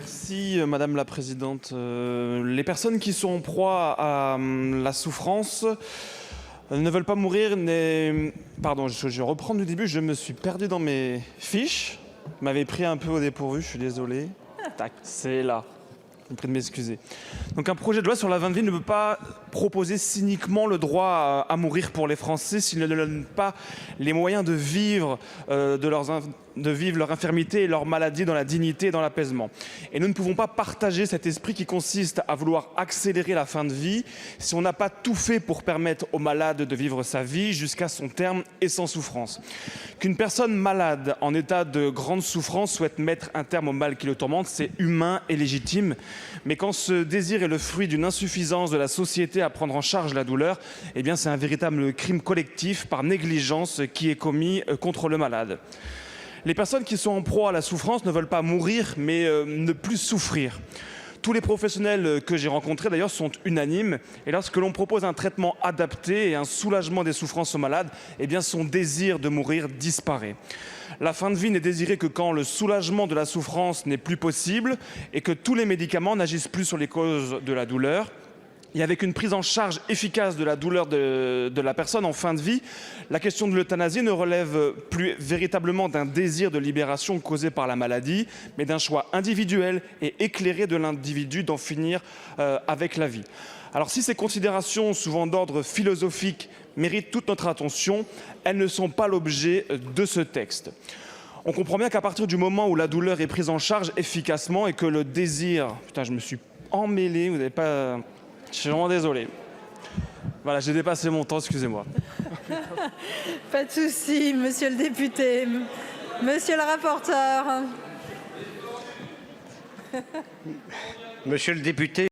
Merci Madame la Présidente. Les personnes qui sont en proie à la souffrance ne veulent pas mourir. Pardon, je reprends du début, je me suis perdu dans mes fiches. Vous m'avez pris un peu au dépourvu, je suis désolé. Tac, c'est là. Je vous prie de m'excuser. Donc un projet de loi sur la fin de vie ne peut pas proposer cyniquement le droit à mourir pour les Français s'il ne donne pas les moyens de vivre, de vivre leur infirmité et leur maladie dans la dignité et dans l'apaisement. Et nous ne pouvons pas partager cet esprit qui consiste à vouloir accélérer la fin de vie si on n'a pas tout fait pour permettre au malade de vivre sa vie jusqu'à son terme et sans souffrance. Qu'une personne malade en état de grande souffrance souhaite mettre un terme au mal qui le tourmente, c'est humain et légitime. Mais quand ce désir est le fruit d'une insuffisance de la société à prendre en charge la douleur, eh bien c'est un véritable crime collectif par négligence qui est commis contre le malade. Les personnes qui sont en proie à la souffrance ne veulent pas mourir, mais ne plus souffrir. Tous les professionnels que j'ai rencontrés d'ailleurs sont unanimes. Et lorsque l'on propose un traitement adapté et un soulagement des souffrances aux malades, eh bien son désir de mourir disparaît. La fin de vie n'est désirée que quand le soulagement de la souffrance n'est plus possible et que tous les médicaments n'agissent plus sur les causes de la douleur. Et avec une prise en charge efficace de la douleur de la personne en fin de vie, la question de l'euthanasie ne relève plus véritablement d'un désir de libération causé par la maladie, mais d'un choix individuel et éclairé de l'individu d'en finir avec la vie. Alors si ces considérations, souvent d'ordre philosophique, méritent toute notre attention, elles ne sont pas l'objet de ce texte. On comprend bien qu'à partir du moment où la douleur est prise en charge efficacement et que le désir... Putain, je me suis emmêlé, vous n'avez pas... Je suis vraiment désolé. Voilà, j'ai dépassé mon temps, excusez-moi. Pas de souci, monsieur le député. Monsieur le rapporteur. Monsieur le député,